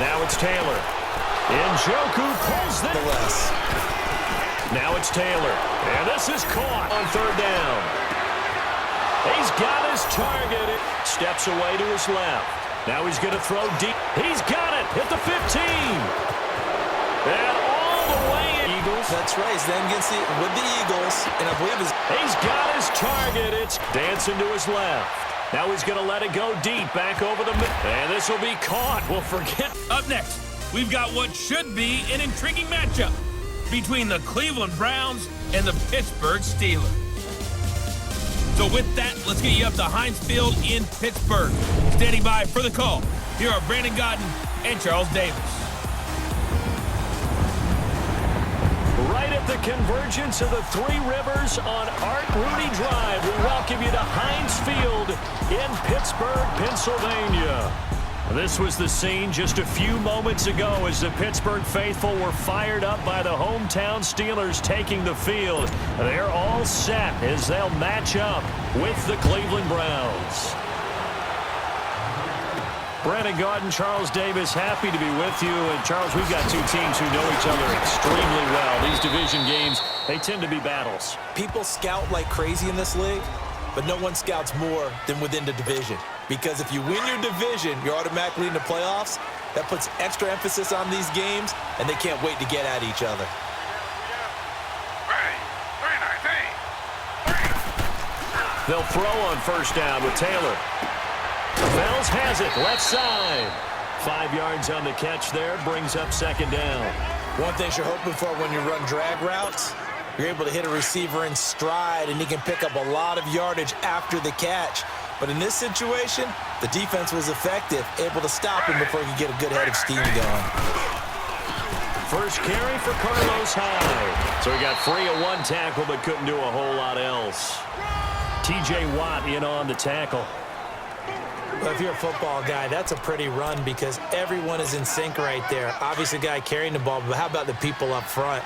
Now it's Taylor. Njoku pulls this. Now it's Taylor. And this is caught on third down. He's got his target. Steps away to his left. Now he's going to throw deep. He's got it. Hit the 15. And all the way. Eagles. That's right. He's then against with the Eagles. And I believe he's got his target. It's dancing to his left. Now he's going to let it go deep back over the middle. And this will be caught. We'll forget. Up next, we've got what should be an intriguing matchup between the Cleveland Browns and the Pittsburgh Steelers. So with that, let's get you up to Heinz Field in Pittsburgh. Standing by for the call, here are Brandon Godden and Charles Davis. Right at the convergence of the Three Rivers on Art Rooney Drive, we welcome you to Heinz Field in Pittsburgh, Pennsylvania. This was the scene just a few moments ago as the Pittsburgh faithful were fired up by the hometown Steelers taking the field. They're all set as they'll match up with the Cleveland Browns. Brandon Gaudin, Charles Davis, happy to be with you. And Charles, we've got two teams who know each other extremely well. These division games, they tend to be battles. People scout like crazy in this league, but no one scouts more than within the division. Because if you win your division, you're automatically in the playoffs. That puts extra emphasis on these games, and they can't wait to get at each other. They'll throw on first down with Taylor. Fells has it, left side. 5 yards on the catch there, brings up second down. One thing you're hoping for when you run drag routes, you're able to hit a receiver in stride, and he can pick up a lot of yardage after the catch. But in this situation, the defense was effective, able to stop him before he could get a good head of steam going. First carry for Carlos Hyde. So he got free of one tackle, but couldn't do a whole lot else. T.J. Watt in on the tackle. Well, if you're a football guy, that's a pretty run because everyone is in sync right there. Obviously, the guy carrying the ball, but how about the people up front?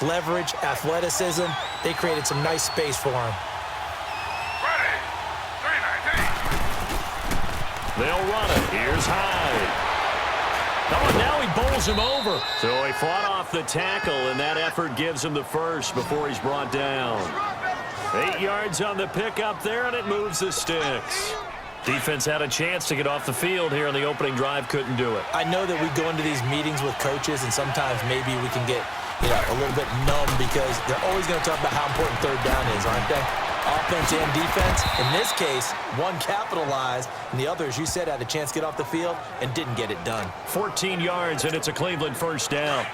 Leverage, athleticism, they created some nice space for him. They'll run it. Here's Hyde. Oh, and now he bowls him over. So he fought off the tackle, and that effort gives him the first before he's brought down. 8 yards on the pickup there, and it moves the sticks. Defense had a chance to get off the field here in the opening drive, couldn't do it. I know that we go into these meetings with coaches, and sometimes maybe we can get a little bit numb because they're always going to talk about how important third down is, aren't they? Offense and defense. In this case, one capitalized, and the other, as you said, had a chance to get off the field and didn't get it done. 14 yards, and it's a Cleveland first down.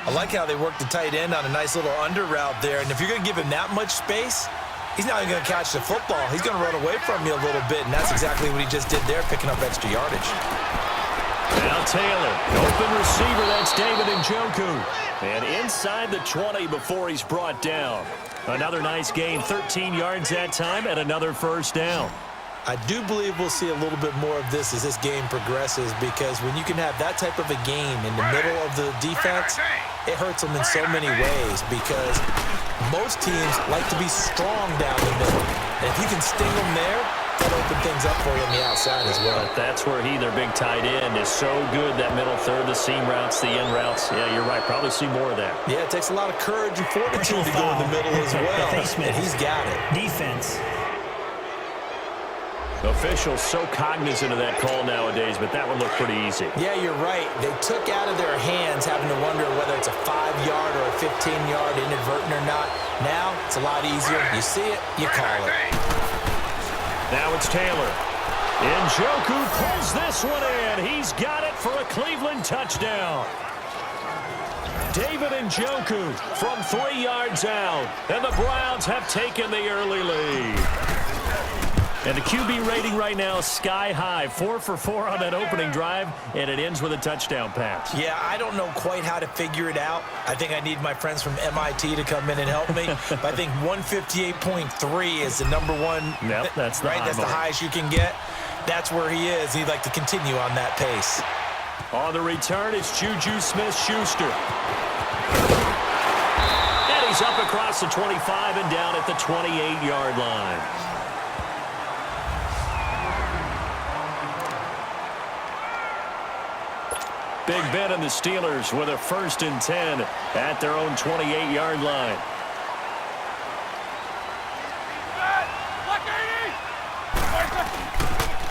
I like how they worked the tight end on a nice little under route there, and if you're going to give him that much space, he's not even going to catch the football. He's going to run away from you a little bit, and that's exactly what he just did there, picking up extra yardage. Now Taylor, open receiver, that's David Njoku. And inside the 20 before he's brought down. Another nice gain, 13 yards that time, and another first down. I do believe we'll see a little bit more of this as this game progresses because when you can have that type of a game in the middle of the defense, it hurts them in so many ways because most teams like to be strong down the middle. And if you can sting them there, that'll open things up for you on the outside as well. But that's where their big tight end, is so good, that middle third, the seam routes, the end routes. Yeah, you're right. Probably see more of that. Yeah, it takes a lot of courage and fortitude to go in the middle as well. And he's got it. Defense. Officials so cognizant of that call nowadays, but that one looked pretty easy. Yeah, you're right. They took out of their hands having to wonder whether it's a 5-yard or a 15-yard inadvertent or not. Now, it's a lot easier. You see it, you call it. Now it's Taylor. Njoku pulls this one in. He's got it for a Cleveland touchdown. David Njoku from 3 yards out. And the Browns have taken the early lead. And the QB rating right now is sky high. 4 for 4 on that opening drive, and it ends with a touchdown pass. Yeah, I don't know quite how to figure it out. I think I need my friends from MIT to come in and help me. But I think 158.3 is the number one. Yep, that's the right. That's the highest you can get. That's where he is. He'd like to continue on that pace. On the return, it's Juju Smith-Schuster. And he's up across the 25 and down at the 28-yard line. Big Ben and the Steelers with a 1st and 10 at their own 28-yard line.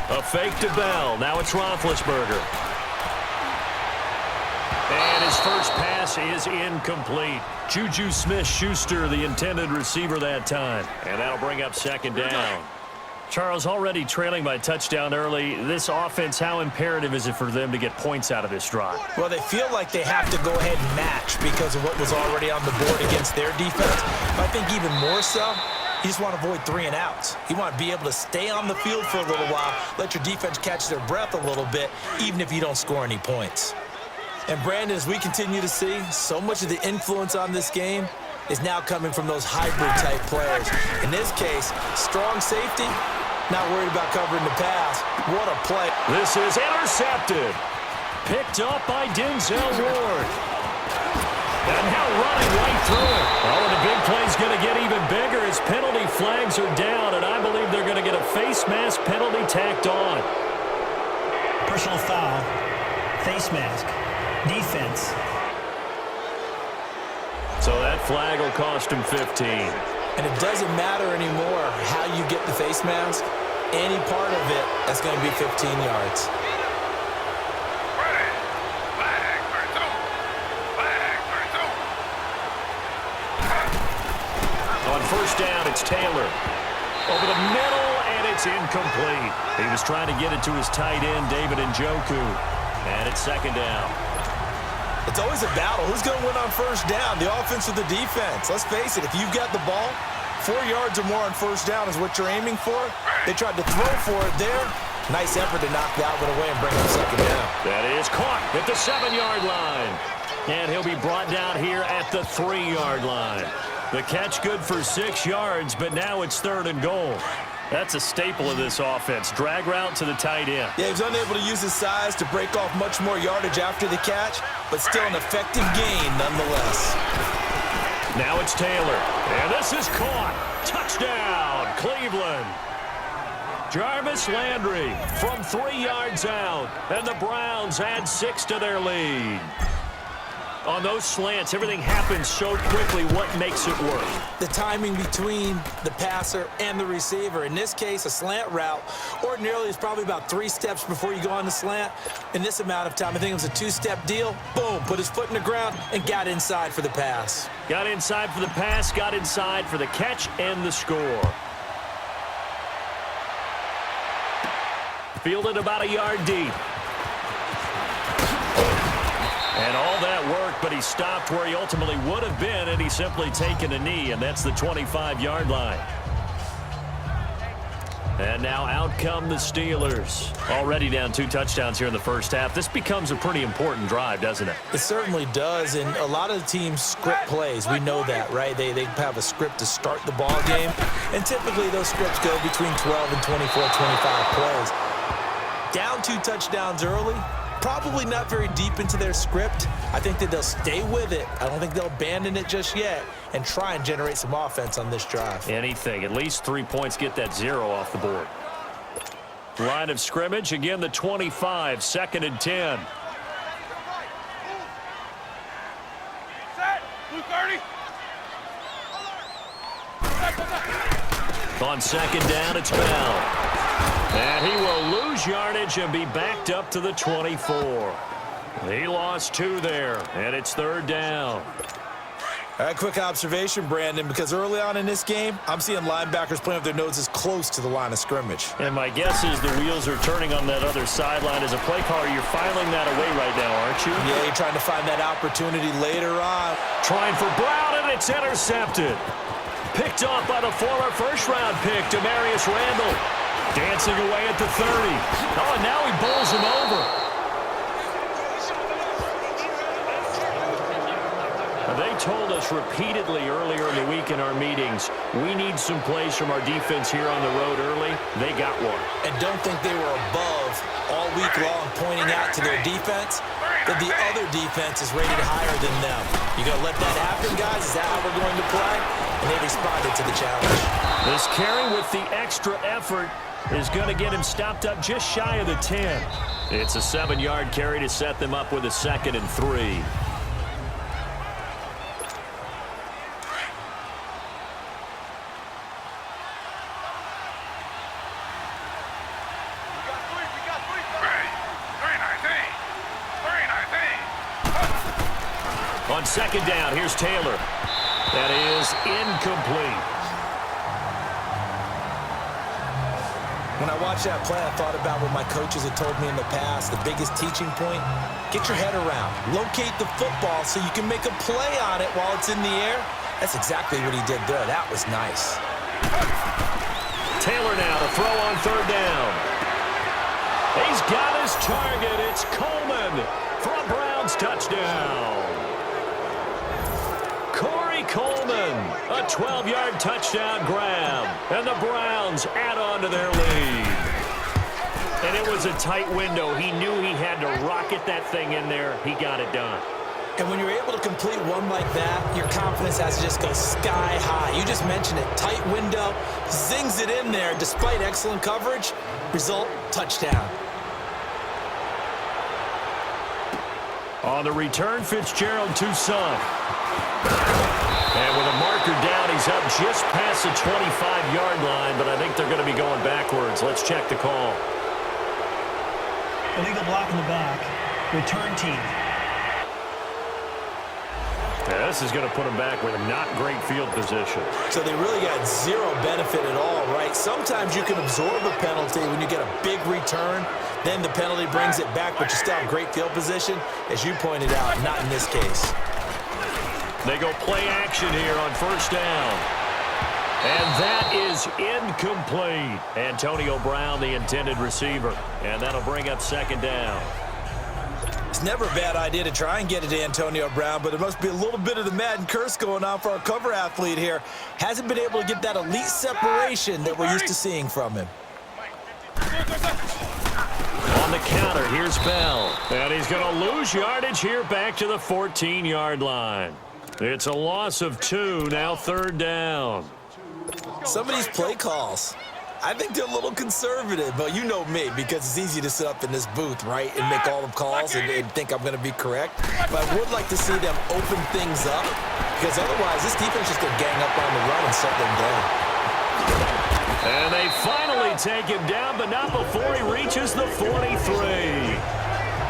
A fake to Bell. Now it's Roethlisberger. And his first pass is incomplete. Juju Smith-Schuster, the intended receiver that time. And that'll bring up 2nd down. Charles, already trailing by touchdown early. This offense, how imperative is it for them to get points out of this drive? Well, they feel like they have to go ahead and match because of what was already on the board against their defense. But I think even more so, you just want to avoid 3 and outs. You want to be able to stay on the field for a little while, let your defense catch their breath a little bit, even if you don't score any points. And Brandon, as we continue to see, so much of the influence on this game is now coming from those hybrid-type players. In this case, strong safety, not worried about covering the pass. What a play. This is intercepted. Picked up by Denzel Ward. And now running right through it. Oh, and the big play's going to get even bigger as penalty flags are down, and I believe they're going to get a face mask penalty tacked on. Personal foul, face mask, defense. So that flag will cost him 15. And it doesn't matter anymore how you get the face mask. Any part of it, that's going to be 15 yards. On 1st down, it's Taylor. Over the middle, and it's incomplete. He was trying to get it to his tight end, David Njoku. And it's 2nd down. It's always a battle. Who's going to win on 1st down, the offense or the defense? Let's face it, if you've got the ball, 4 yards or more on 1st down is what you're aiming for. They tried to throw for it there. Nice effort to knock that one away and bring up 2nd down. That is caught at the 7-yard line. And he'll be brought down here at the 3-yard line. The catch good for 6 yards, but now it's 3rd and goal. That's a staple of this offense. Drag route to the tight end. Yeah, he was unable to use his size to break off much more yardage after the catch, but still an effective gain nonetheless. Now it's Taylor. And this is caught. Touchdown, Cleveland. Jarvis Landry from 3 yards out. And the Browns add 6 to their lead. On those slants, everything happens so quickly. What makes it work? The timing between the passer and the receiver. In this case, a slant route ordinarily is probably about 3 steps before you go on the slant. In this amount of time, I think it was a 2-step deal. Boom, put his foot in the ground and got inside for the pass. Got inside for the pass, got inside for the catch and the score. Fielded about a yard deep. And all that work, but he stopped where he ultimately would have been, and he's simply taken a knee, and that's the 25-yard line. And now out come the Steelers. Already down 2 touchdowns here in the 1st half. This becomes a pretty important drive, doesn't it? It certainly does, and a lot of the teams script plays. We know that, right? They have a script to start the ball game, and typically those scripts go between 12 and 24, 25 plays. Down 2 touchdowns early, probably not very deep into their script. I think that they'll stay with it. I don't think they'll abandon it just yet and try and generate some offense on this drive. Anything. At least 3 points, get that 0 off the board. Line of scrimmage, again the 25, 2nd and 10. On 2nd down, it's Bell. And he will lose yardage and be backed up to the 24. He lost 2 there, and it's 3rd down. All right, quick observation, Brandon, because early on in this game, I'm seeing linebackers playing with their noses close to the line of scrimmage. And my guess is the wheels are turning on that other sideline. As a play caller, you're filing that away right now, aren't you? Yeah, you're trying to find that opportunity later on. Trying for Brown, and it's intercepted. Picked off by the former first-round pick, Demarius Randall. Dancing away at the 30. Oh, and now he bowls him over. They told us repeatedly earlier in the week in our meetings, we need some plays from our defense here on the road early. They got one. And don't think they were above all week long pointing out to their defense that the other defense is rated higher than them. You going to let that happen, guys? Is that how we're going to play? And they responded to the challenge. This carry with the extra effort. is going to get him stopped up just shy of the 10. It's a 7-yard carry to set them up with a 2nd and 3. On 2nd down, here's Taylor. That is incomplete. When I watched that play, I thought about what my coaches had told me in the past. The biggest teaching point, get your head around. Locate the football so you can make a play on it while it's in the air. That's exactly what he did there. That was nice. Taylor now to throw on 3rd down. He's got his target. It's Coleman for a Browns touchdown. Coleman, a 12-yard touchdown grab, and the Browns add on to their lead. And it was a tight window. He knew he had to rocket that thing in there. He got it done. And when you're able to complete one like that, your confidence has to just go sky high. You just mentioned it. Tight window, zings it in there despite excellent coverage. Result, touchdown. On the return, Fitzgerald to Son. And with a marker down, he's up just past the 25-yard line, but I think they're going to be going backwards. Let's check the call. Illegal block in the back. Return team. Yeah, this is going to put them back with a not great field position. So they really got zero benefit at all, right? Sometimes you can absorb a penalty when you get a big return. Then the penalty brings it back, but you still have great field position. As you pointed out, not in this case. They go play action here on 1st down. And that is incomplete. Antonio Brown, the intended receiver. And that'll bring up 2nd down. It's never a bad idea to try and get it to Antonio Brown, but it must be a little bit of the Madden curse going on for our cover athlete here. Hasn't been able to get that elite separation that we're used to seeing from him. On the counter, here's Bell. And he's going to lose yardage here back to the 14-yard line. It's a loss of 2, now 3rd down. Some of these play calls, I think they're a little conservative, but you know me, because it's easy to sit up in this booth, right, and make all the calls and think I'm going to be correct. But I would like to see them open things up, because otherwise this defense is just going to gang up on the run and shut them down. And they finally take him down, but not before he reaches the 43.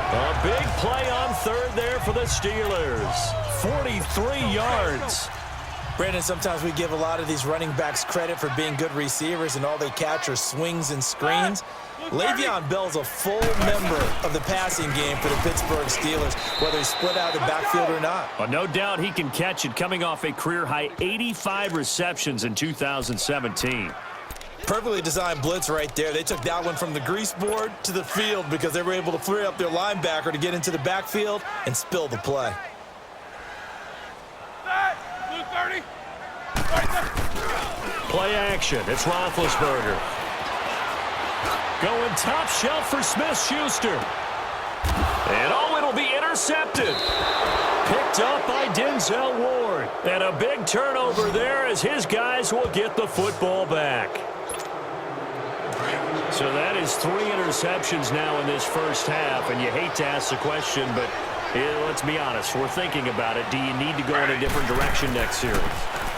A big play on 3rd there for the Steelers. 43 yards. Brandon, sometimes we give a lot of these running backs credit for being good receivers, and all they catch are swings and screens. Le'Veon Bell's a full member of the passing game for the Pittsburgh Steelers, whether he's split out of the backfield or not. Well, no doubt he can catch it, coming off a career-high 85 receptions in 2017. Perfectly designed blitz right there. They took that one from the grease board to the field because they were able to free up their linebacker to get into the backfield and spill the play. Play action. It's Roethlisberger. Going top shelf for Smith-Schuster. And oh, it'll be intercepted. Picked up by Denzel Ward. And a big turnover there as his guys will get the football back. So that is 3 interceptions now in this first half. And you hate to ask the question, but let's be honest. We're thinking about it. Do you need to go in a different direction next series?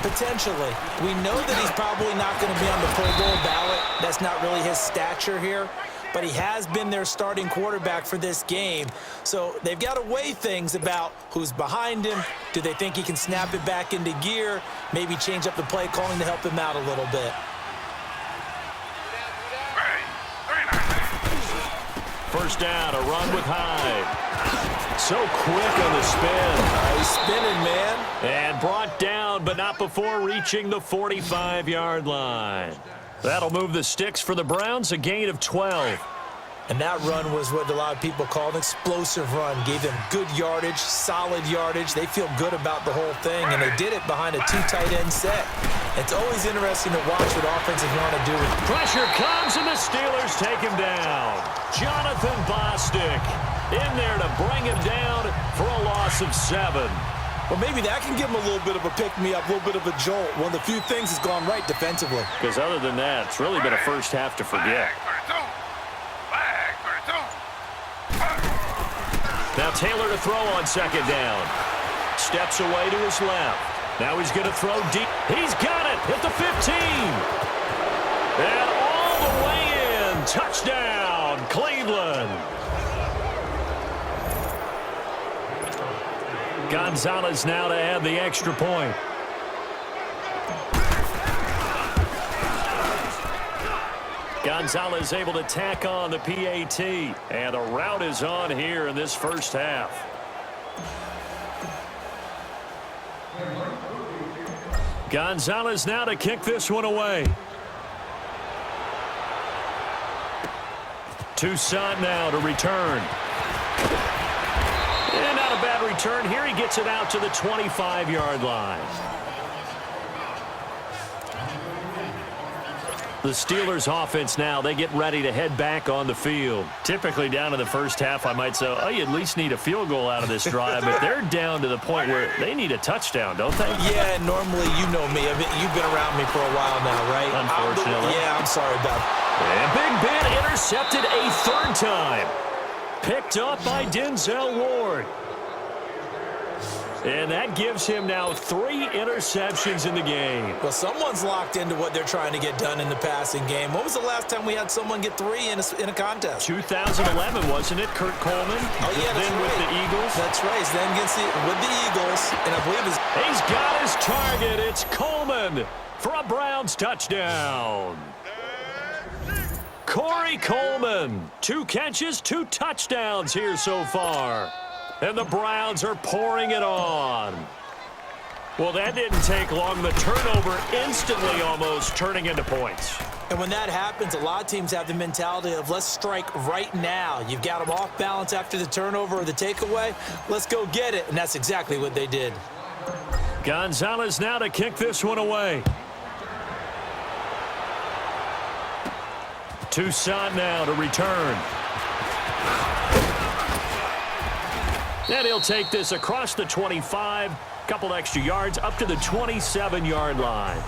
Potentially. We know that he's probably not going to be on the Pro Bowl ballot. That's not really his stature here. But he has been their starting quarterback for this game. So they've got to weigh things about who's behind him. Do they think he can snap it back into gear? Maybe change up the play calling to help him out a little bit. First down, a run with Hyde. So quick on the spin. He's spinning, man. And brought down, but not before reaching the 45-yard line. That'll move the sticks for the Browns, a gain of 12. And that run was what a lot of people call an explosive run. Gave them good yardage, solid yardage. They feel good about the whole thing, and they did it behind a 2 tight end set. It's always interesting to watch what offenses want to do. Pressure comes, and the Steelers take him down. Jonathan Bostic in there to bring him down for a loss of 7. Well, maybe that can give him a little bit of a pick-me-up, a little bit of a jolt. One of the few things that's gone right defensively. Because other than that, it's really been a first half to forget. Now Taylor to throw on second down. Steps away to his left. Now he's going to throw deep. He's got it at the 15. And all the way in. Touchdown, Cleveland. Gonzalez now to add the extra point. Gonzalez able to tack on the PAT. And a rout is on here in this first half. Gonzalez now to kick this one away. Toussaint now to return. And not a bad return here. He gets it out to the 25-yard line. The Steelers offense now, they get ready to head back on the field. Typically down in the first half, I might say, oh, you at least need a field goal out of this drive, but they're down to the point where they need a touchdown, don't they? Yeah, normally, you know me. You've been around me for a while now, right? Unfortunately. I'm sorry about it. And Big Ben intercepted a third time. Picked up by Denzel Ward. And that gives him now 3 interceptions in the game. Well, someone's locked into what they're trying to get done in the passing game. When was the last time we had someone get 3 in a contest? 2011, wasn't it? Kurt Coleman. Oh, yeah, that's then right. with the Eagles. That's right. He's then with the Eagles, and I believe he's got his target. It's Coleman for a Browns touchdown. Corey Coleman, 2 catches, 2 touchdowns here so far. And the Browns are pouring it on. Well, that didn't take long. The turnover instantly almost turning into points. And when that happens, a lot of teams have the mentality of let's strike right now. You've got them off balance after the turnover or the takeaway. Let's go get it. And that's exactly what they did. Gonzalez now to kick this one away. Toussaint now to return. And he'll take this across the 25, couple extra yards, up to the 27-yard line.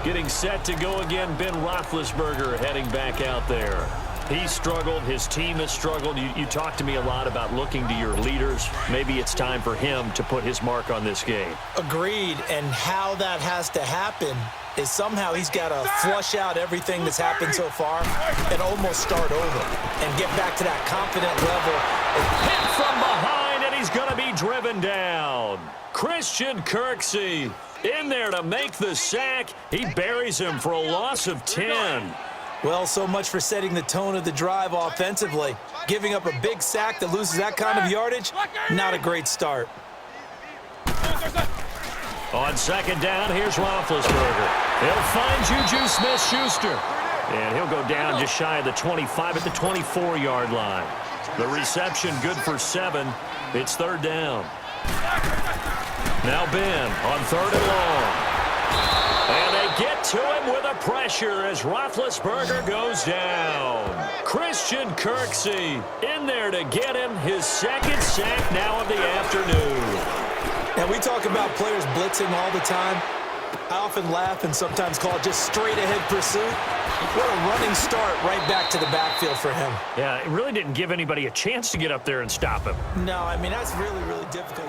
Getting set to go again, Ben Roethlisberger heading back out there. He struggled. His team has struggled. You talked to me a lot about looking to your leaders. Maybe it's time for him to put his mark on this game. Agreed. And how that has to happen is somehow he's got to flush out everything that's happened so far and almost start over and get back to that confident level. Hit from behind, and he's going to be driven down. Christian Kirksey in there to make the sack. He buries him for a loss of 10. Well, so much for setting the tone of the drive offensively. Giving up a big sack that loses that kind of yardage, not a great start. On second down, here's Roethlisberger. He'll find Juju Smith-Schuster. And he'll go down just shy of the 25 at the 24-yard line. The reception good for 7. It's third down. Now Ben on third and long. And they get to him with a pressure as Roethlisberger goes down. Christian Kirksey in there to get him his second sack now of the afternoon. Now, we talk about players blitzing all the time. I often laugh and sometimes call it just straight-ahead pursuit. What a running start right back to the backfield for him. Yeah, it really didn't give anybody a chance to get up there and stop him. No, I mean, that's really, really difficult.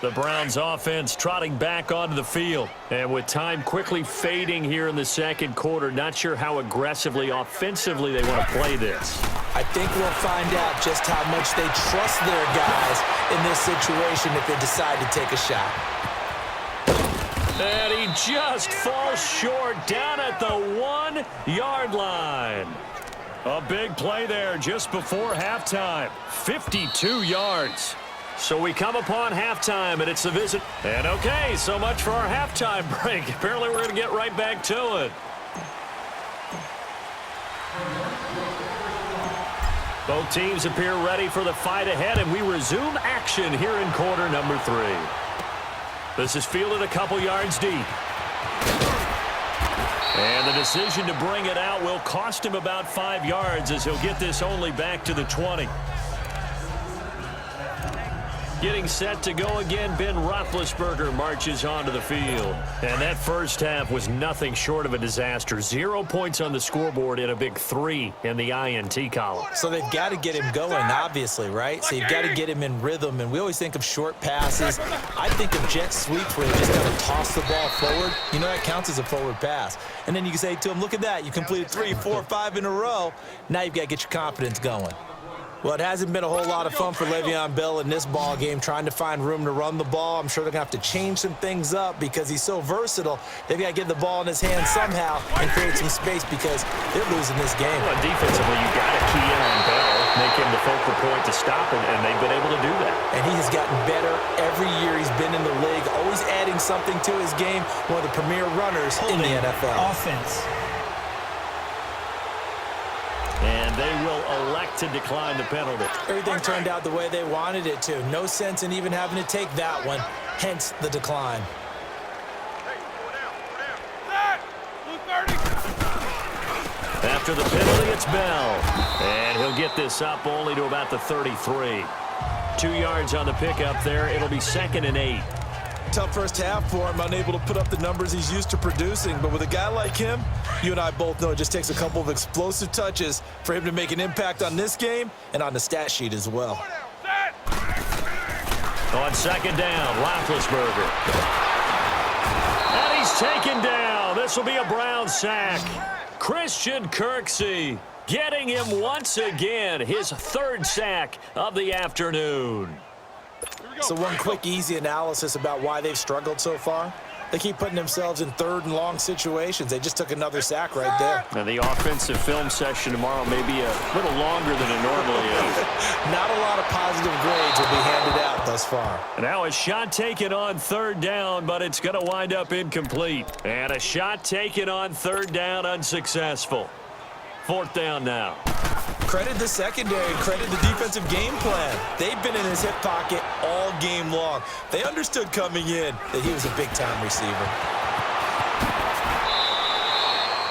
The Browns offense trotting back onto the field. And with time quickly fading here in the second quarter, not sure how aggressively, offensively they want to play this. I think we'll find out just how much they trust their guys in this situation if they decide to take a shot. And he just falls short down at the 1-yard line. A big play there just before halftime. 52 yards. So we come upon halftime, and it's a visit. And okay, so much for our halftime break. Apparently we're going to get right back to it. Both teams appear ready for the fight ahead, and we resume action here in quarter number 3. This is fielded a couple yards deep. And the decision to bring it out will cost him about 5 yards as he'll get this only back to the 20. Getting set to go again, Ben Roethlisberger marches onto the field. And that first half was nothing short of a disaster. 0 points on the scoreboard and a big 3 in the INT column. So they've got to get him going, obviously, right? So you've got to get him in rhythm. And we always think of short passes. I think of jet sweeps where you just got to toss the ball forward. You know, that counts as a forward pass. And then you can say to him, look at that. You completed 3, 4, 5 in a row. Now you've got to get your confidence going. Well, it hasn't been a whole lot of fun for Le'Veon Bell in this ball game, trying to find room to run the ball. I'm sure they're going to have to change some things up because he's so versatile. They've got to get the ball in his hands somehow and create some space because they're losing this game. Well, defensively, you've got to key in on Bell, make him the focal point to stop him, and they've been able to do that. And he has gotten better every year he's been in the league, always adding something to his game, one of the premier runners in the NFL. Offense. And they will elect to decline the penalty. Everything turned out the way they wanted it to. No sense in even having to take that one, hence the decline. After the penalty, it's Bell. And he'll get this up only to about the 33. 2 yards on the pickup there. It'll be 2nd and 8. Tough first half for him, unable to put up the numbers he's used to producing. But with a guy like him, you and I both know it just takes a couple of explosive touches for him to make an impact on this game and on the stat sheet as well. On 2nd down, Roethlisberger. And he's taken down. This will be a Browns sack. Christian Kirksey getting him once again, his 3rd sack of the afternoon. So one quick, easy analysis about why they've struggled so far. They keep putting themselves in 3rd and long situations. They just took another sack right there. And the offensive film session tomorrow may be a little longer than it normally is. Not a lot of positive grades will be handed out thus far. And now a shot taken on 3rd down, but it's going to wind up incomplete. And a shot taken on 3rd down, unsuccessful. 4th down now. Credit the secondary, credit the defensive game plan. They've been in his hip pocket all game long. They understood coming in that he was a big-time receiver.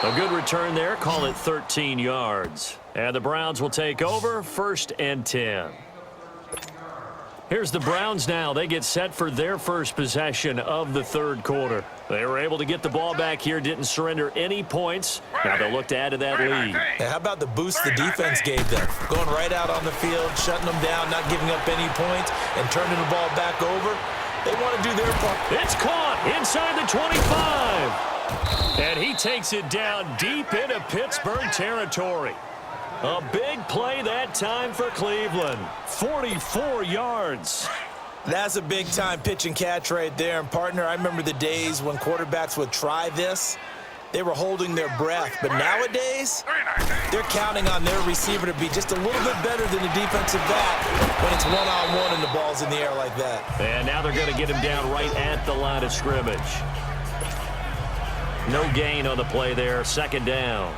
A good return there. Call it 13 yards. And the Browns will take over, 1st and 10. Here's the Browns now. They get set for their first possession of the 3rd quarter. They were able to get the ball back here, didn't surrender any points. Now they'll look to add to that lead. Hey, how about the boost the defense gave them? Going right out on the field, shutting them down, not giving up any points, and turning the ball back over. They want to do their part. It's caught inside the 25. And he takes it down deep into Pittsburgh territory. A big play that time for Cleveland. 44 yards. That's a big-time pitch and catch right there. And, partner, I remember the days when quarterbacks would try this. They were holding their breath. But nowadays, they're counting on their receiver to be just a little bit better than the defensive back when it's one-on-one and the ball's in the air like that. And now they're going to get him down right at the line of scrimmage. No gain on the play there. 2nd down.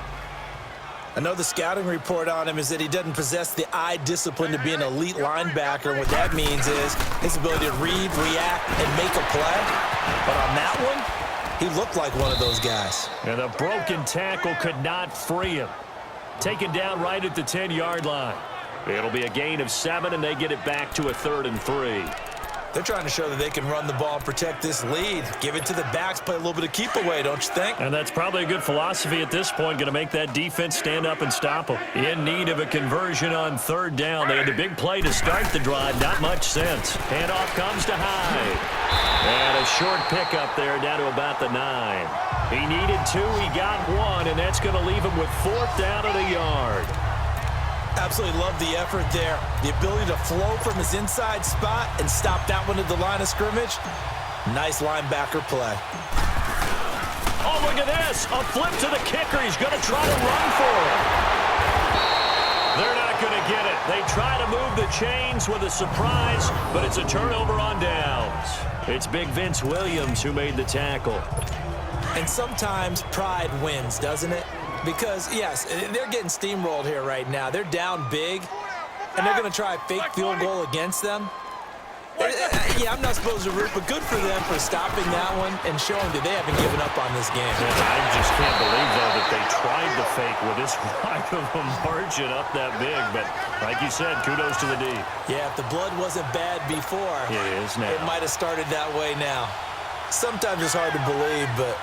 I know the scouting report on him is that he doesn't possess the eye discipline to be an elite linebacker. And what that means is his ability to read, react, and make a play. But on that one, he looked like one of those guys. And the broken tackle could not free him. Taken down right at the 10-yard line. It'll be a gain of 7, and they get it back to a 3rd and 3. They're trying to show that they can run the ball and protect this lead. Give it to the backs, play a little bit of keep away, don't you think? And that's probably a good philosophy at this point, going to make that defense stand up and stop them. In need of a conversion on 3rd down. They had the big play to start the drive, not much sense. Handoff comes to Hyde. And a short pickup there down to about the 9. He needed 2, he got 1, and that's going to leave him with 4th down at a yard. Absolutely love the effort there. The ability to flow from his inside spot and stop that one at the line of scrimmage. Nice linebacker play. Oh, look at this. A flip to the kicker. He's going to try to run for it. They're not going to get it. They try to move the chains with a surprise, but it's a turnover on downs. It's big Vince Williams who made the tackle. And sometimes pride wins, doesn't it? Because, yes, they're getting steamrolled here right now. They're down big, and they're going to try a fake field goal against them. Yeah, I'm not supposed to root, but good for them for stopping that one and showing that they haven't given up on this game. I just can't believe, though, that they tried the fake with this wide of a margin up that big. But like you said, kudos to the D. Yeah, if the blood wasn't bad before, It is now. it might have started that way now. Sometimes it's hard to believe, but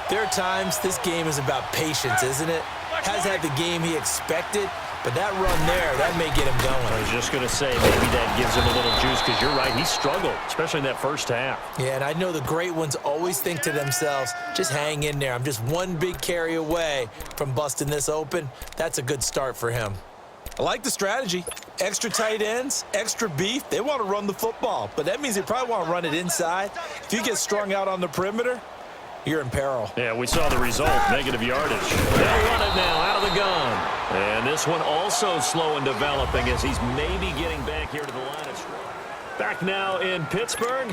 there are times this game is about patience, isn't it? Has had the game he expected, but that run there, that may get him going. I was just going to say, maybe that gives him a little juice, because you're right, he struggled, especially in that first half. Yeah, and I know the great ones always think to themselves, just hang in there. I'm just one big carry away from busting this open. That's a good start for him. I like the strategy. Extra tight ends, extra beef. They want to run the football, but that means they probably want to run it inside. If you get strung out on the perimeter, you're in peril. Yeah, we saw the result, negative yardage. They'll run it now out of the gun. And this one also slow in developing as he's maybe getting back here to the line of scrimmage. Back now in Pittsburgh.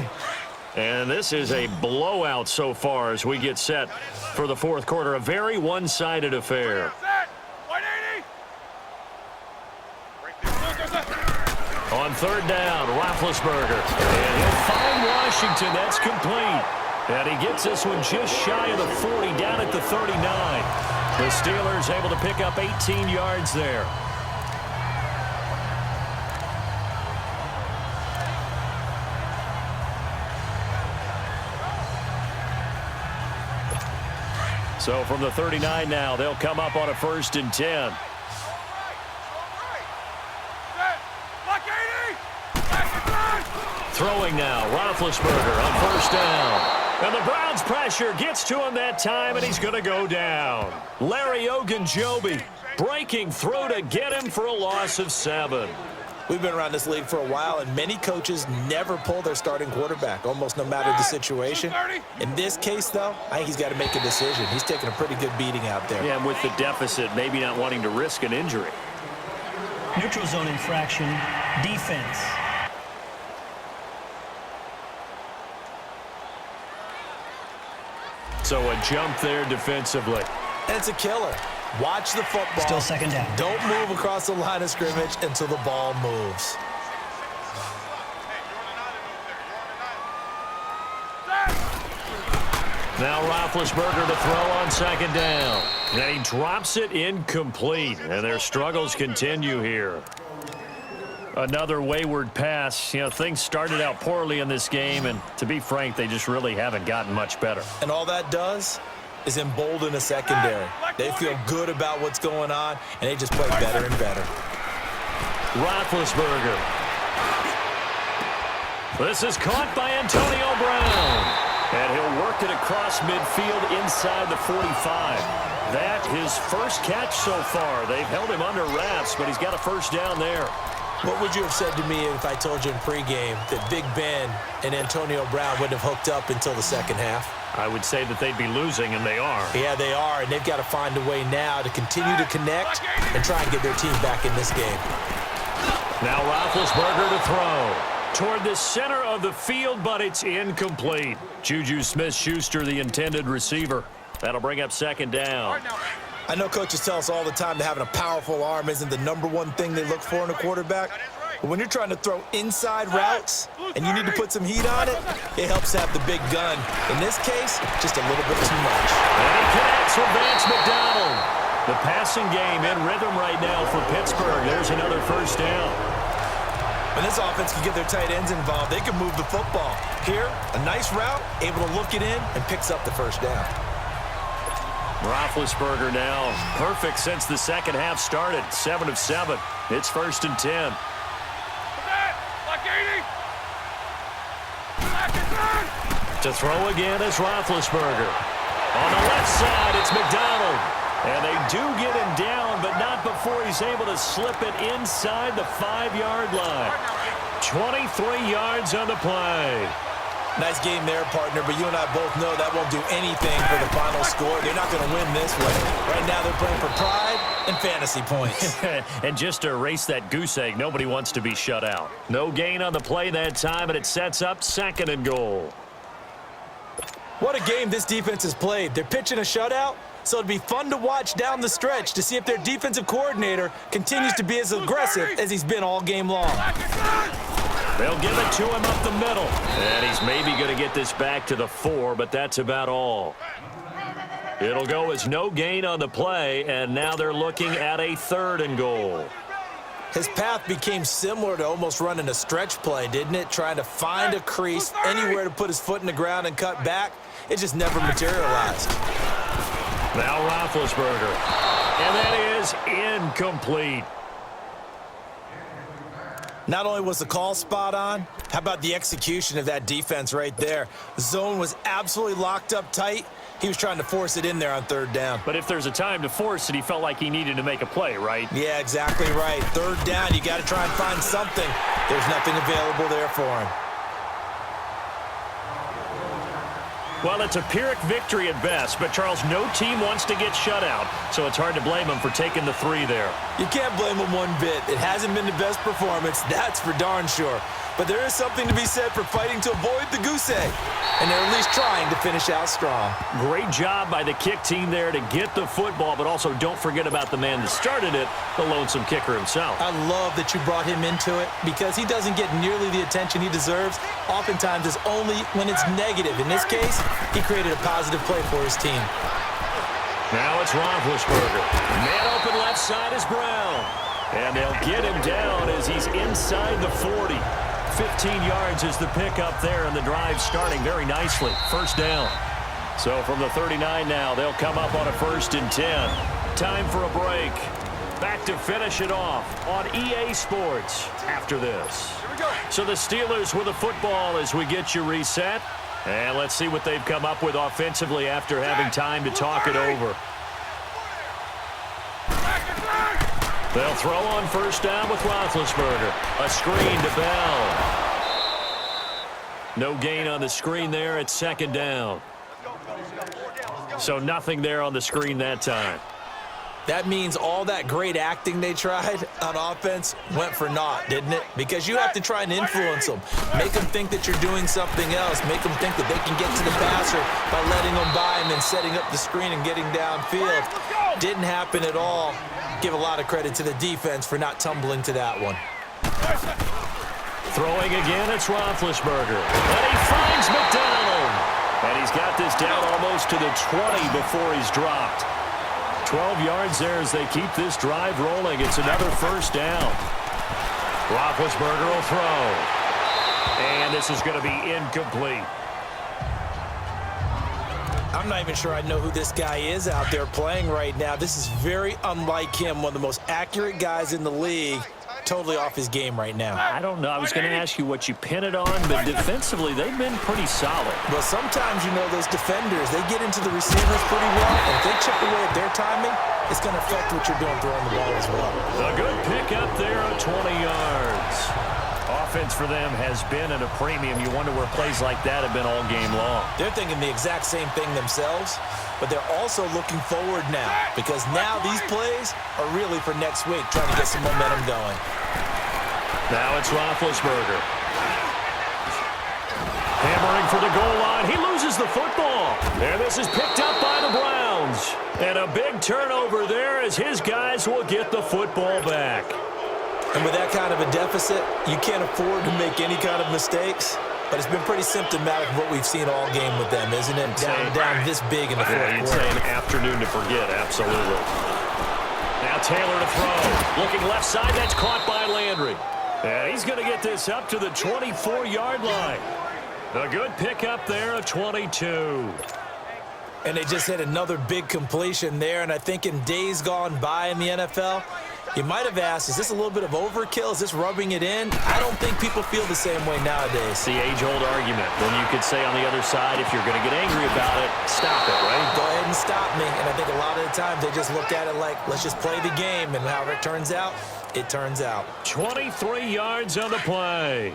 And this is a blowout so far as we get set for the fourth quarter. A very one-sided affair. On third down, Roethlisberger. And he'll find Washington. That's complete. And he gets this one just shy of the 40, down at the 39. The Steelers able to pick up 18 yards there. So from the 39 now, they'll come up on a 1st and 10. Throwing now, Roethlisberger on 1st down. And the Browns pressure gets to him that time, and he's going to go down. Larry Ogunjobi breaking through to get him for a loss of 7. We've been around this league for a while, and many coaches never pull their starting quarterback, almost no matter the situation. In this case, though, I think he's got to make a decision. He's taking a pretty good beating out there. Yeah, and with the deficit, maybe not wanting to risk an injury. Neutral zone infraction, defense. So a jump there defensively. And it's a killer. Watch the football. Still 2nd down. Don't move across the line of scrimmage until the ball moves. Now Roethlisberger to throw on 2nd down. And he drops it incomplete. And their struggles continue here. Another wayward pass. You know, things started out poorly in this game, and to be frank, they just really haven't gotten much better. And all that does is embolden a secondary. They feel good about what's going on, and they just play better and better. Roethlisberger. This is caught by Antonio Brown. And he'll work it across midfield inside the 45. That his first catch so far. They've held him under wraps, but he's got a 1st down there. What would you have said to me if I told you in pregame that Big Ben and Antonio Brown wouldn't have hooked up until the 2nd half? I would say that they'd be losing, and they are. Yeah, they are, and they've got to find a way now to continue to connect and try and get their team back in this game. Now Roethlisberger to throw. Toward the center of the field, but it's incomplete. Juju Smith-Schuster, the intended receiver. That'll bring up 2nd down. I know coaches tell us all the time that having a powerful arm isn't the #1 thing they look for in a quarterback. But when you're trying to throw inside routes and you need to put some heat on it, it helps to have the big gun. In this case, just a little bit too much. And he connects with Vance McDonald. The passing game in rhythm right now for Pittsburgh. There's another 1st down. When this offense can get their tight ends involved, they can move the football. Here, a nice route, able to look it in, and picks up the 1st down. Roethlisberger now perfect since the 2nd half started. 7 of 7. It's 1st and 10. To throw again is Roethlisberger. On the left side, it's McDonald. And they do get him down, but not before he's able to slip it inside the 5-yard line. 23 yards on the play. Nice game there, partner, but you and I both know that won't do anything for the final score. They're not going to win this way. Right now they're playing for pride and fantasy points. And just to erase that goose egg, nobody wants to be shut out. No gain on the play that time, and it sets up 2nd and goal. What a game this defense has played. They're pitching a shutout, so it'd be fun to watch down the stretch to see if their defensive coordinator continues to be as aggressive as he's been all game long. They'll give it to him up the middle. And he's maybe going to get this back to the 4, but that's about all. It'll go as no gain on the play, and now they're looking at a 3rd and goal. His path became similar to almost running a stretch play, didn't it? Trying to find a crease, anywhere to put his foot in the ground and cut back. It just never materialized. Now Roethlisberger. And that is incomplete. Not only was the call spot on, how about the execution of that defense right there? The zone was absolutely locked up tight. He was trying to force it in there on 3rd down. But if there's a time to force it, he felt like he needed to make a play, right? Yeah, exactly right. 3rd down, you got to try and find something. There's nothing available there for him. Well, it's a Pyrrhic victory at best, but, Charles, no team wants to get shut out, so it's hard to blame him for taking the 3 there. You can't blame him one bit. It hasn't been the best performance, that's for darn sure. But there is something to be said for fighting to avoid the goose egg, and they're at least trying to finish out strong. Great job by the kick team there to get the football, but also don't forget about the man that started it, the lonesome kicker himself. I love that you brought him into it because he doesn't get nearly the attention he deserves. Oftentimes it's only when it's negative. In this case, he created a positive play for his team. Now it's Roethlisberger. Man open left side is Brown. And they'll get him down as he's inside the 40. 15 yards is the pickup there, and the drive starting very nicely. 1st down. So from the 39 now, they'll come up on a 1st and 10. Time for a break. Back to finish it off on EA Sports after this. So the Steelers with the football as we get you reset. And let's see what they've come up with offensively after having time to talk it over. They'll throw on 1st down with Roethlisberger. A screen to Bell. No gain on the screen there at 2nd down. So nothing there on the screen that time. That means all that great acting they tried on offense went for naught, didn't it? Because you have to try and influence them. Make them think that you're doing something else. Make them think that they can get to the passer by letting them by and then setting up the screen and getting downfield. Didn't happen at all. Give a lot of credit to the defense for not tumbling to that one. Throwing again, it's Roethlisberger. And he finds McDonald. And he's got this down almost to the 20 before he's dropped. 12 yards there as they keep this drive rolling. It's another 1st down. Roethlisberger will throw. And this is going to be incomplete. I'm not even sure I know who this guy is out there playing right now. This is very unlike him, one of the most accurate guys in the league. Totally off his game right now. I don't know. I was going to ask you what you pin it on, but defensively, they've been pretty solid. Well, sometimes, you know, those defenders, they get into the receivers pretty well, and if they chip away at their timing, it's going to affect what you're doing throwing the ball as well. A good pick up there at 20 yards. Offense for them has been at a premium. You wonder where plays like that have been all game long. They're thinking the exact same thing themselves, but they're also looking forward now because now these plays are really for next week, trying to get some momentum going. Now it's Roethlisberger. Hammering for the goal line. He loses the football. And this is picked up by the Browns. And a big turnover there as his guys will get the football back. And with that kind of a deficit, you can't afford to make any kind of mistakes. But it's been pretty symptomatic of what we've seen all game with them, isn't it? Down this big in the fourth quarter. You'd say an afternoon to forget, absolutely. Now Taylor to throw. Looking left side, that's caught by Landry. And he's going to get this up to the 24-yard line. A good pickup there of 22. And they just hit another big completion there. And I think in days gone by in the NFL, you might have asked, is this a little bit of overkill? Is this rubbing it in? I don't think people feel the same way nowadays. The age-old argument. Then you could say on the other side, if you're going to get angry about it, stop it, right? Go ahead and stop me. And I think a lot of the times they just look at it like, let's just play the game. And however it turns out, it turns out. 23 yards on the play.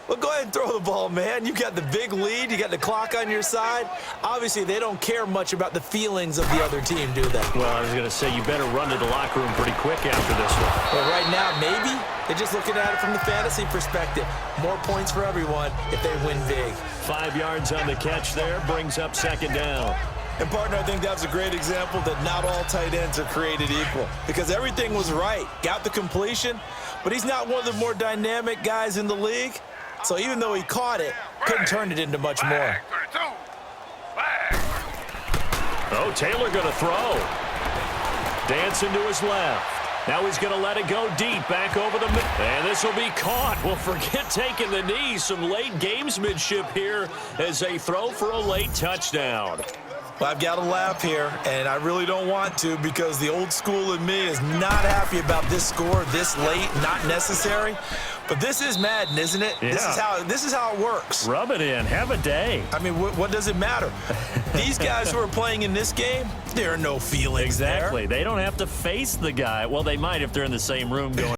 Well, go ahead and throw the ball, man. You got the big lead. You got the clock on your side. Obviously, they don't care much about the feelings of the other team, do they? Well, I was going to say, you better run to the locker room pretty quick after this one. Well, right now, maybe. They're just looking at it from the fantasy perspective. More points for everyone if they win big. 5 yards on the catch there brings up second down. And, partner, I think that was a great example that not all tight ends are created equal because everything was right. Got the completion, but he's not one of the more dynamic guys in the league. So even though he caught it, couldn't turn it into much more. Oh, Taylor going to throw. Dancing to his left. Now he's going to let it go deep, back over the middle. And this will be caught. Well, forget taking the knee. Some late gamesmanship here as a throw for a late touchdown. Well, I've got to laugh here, and I really don't want to because the old school in me is not happy about this score this late, not necessary. But this is Madden, isn't it? Yeah. This is how it works. Rub it in. Have a day. I mean, what does it matter? These guys who are playing in this game, there are no feelings Exactly. there. They don't have to face the guy. Well, they might if they're in the same room going.